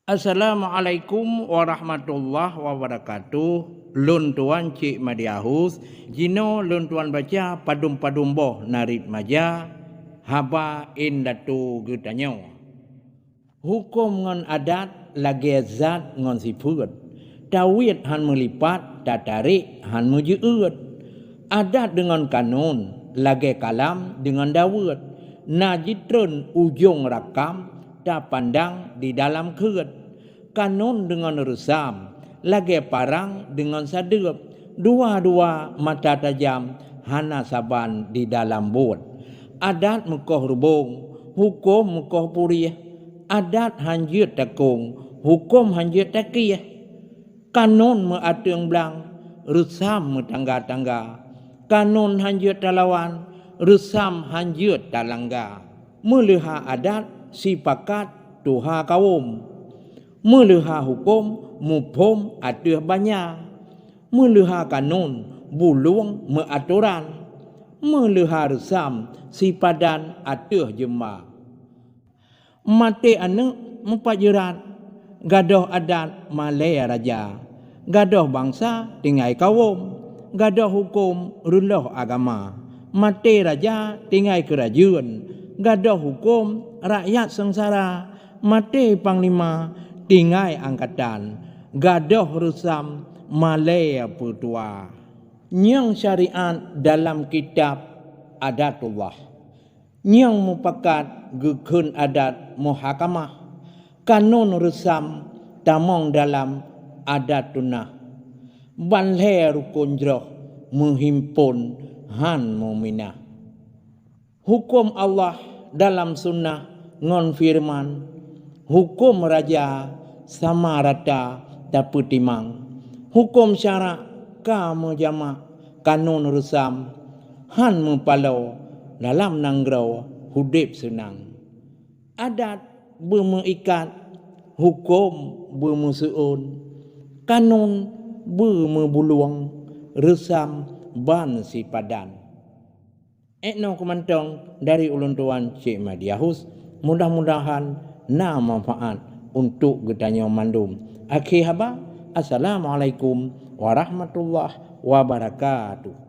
Assalamualaikum warahmatullahi wabarakatuh. Lun tuan cik Madiahus, jino lun tuan baca padum-padum boh narit maja haba indatu gutanyo. Hukum ngon adat lagi zat ngon sifut. Tawid han melipat, tatarik han mujuud. Adat dengan kanun, lagi kalam dengan dawud. Najitrun ujung rakam, tak pandang di dalam keut. Kanun dengan resam, lagi parang dengan sadep. Dua-dua mata tajam, hana saban di dalam bot. Adat mukoh rubung, hukum mukoh purih. Adat hanjut takung, hukum hanjut takiyah. Kanun meatung belang, resam metangga-tangga. Kanun hanjut talawan, resam hanjut talangga. Meliha adat sipakat tuha kaum. Meliha hukum mupom atuh banyak. Meliha kanun bulung meaturan. Meliha resam sipadan atuh jema. Mati anu mupajuran. Gadoh adat malaya raja. Gadoh bangsa tinggai kaum. Gadoh hukum ruluh agama. Mati raja tinggai kerajaan. Gadoh hukum rakyat sengsara. Mati panglima tinggai angkatan. Gadoh rusam malaya putua. Nyang syariat dalam kitab adatullah. Nyang mupakat gukun adat muhakamah. Kanun rusam tamong dalam adat tunah. Banle rukun jroh menghimpun han muminah. Hukum Allah dalam sunnah ngon firman. Hukum raja sama rata dapat timang. Hukum syarak kamu jamak kanun rusam. Han mupalau dalam nangrau hudip senang. Adat bermeikat, hukum bermusuun. Kanun bermebuluang, resam ban si padan. Ekno kumantong dari ulun tuan Cik Madiahus. Mudah-mudahan na manfaat untuk gedanyo mandum. Akhir haba, assalamualaikum warahmatullahi wabarakatuh.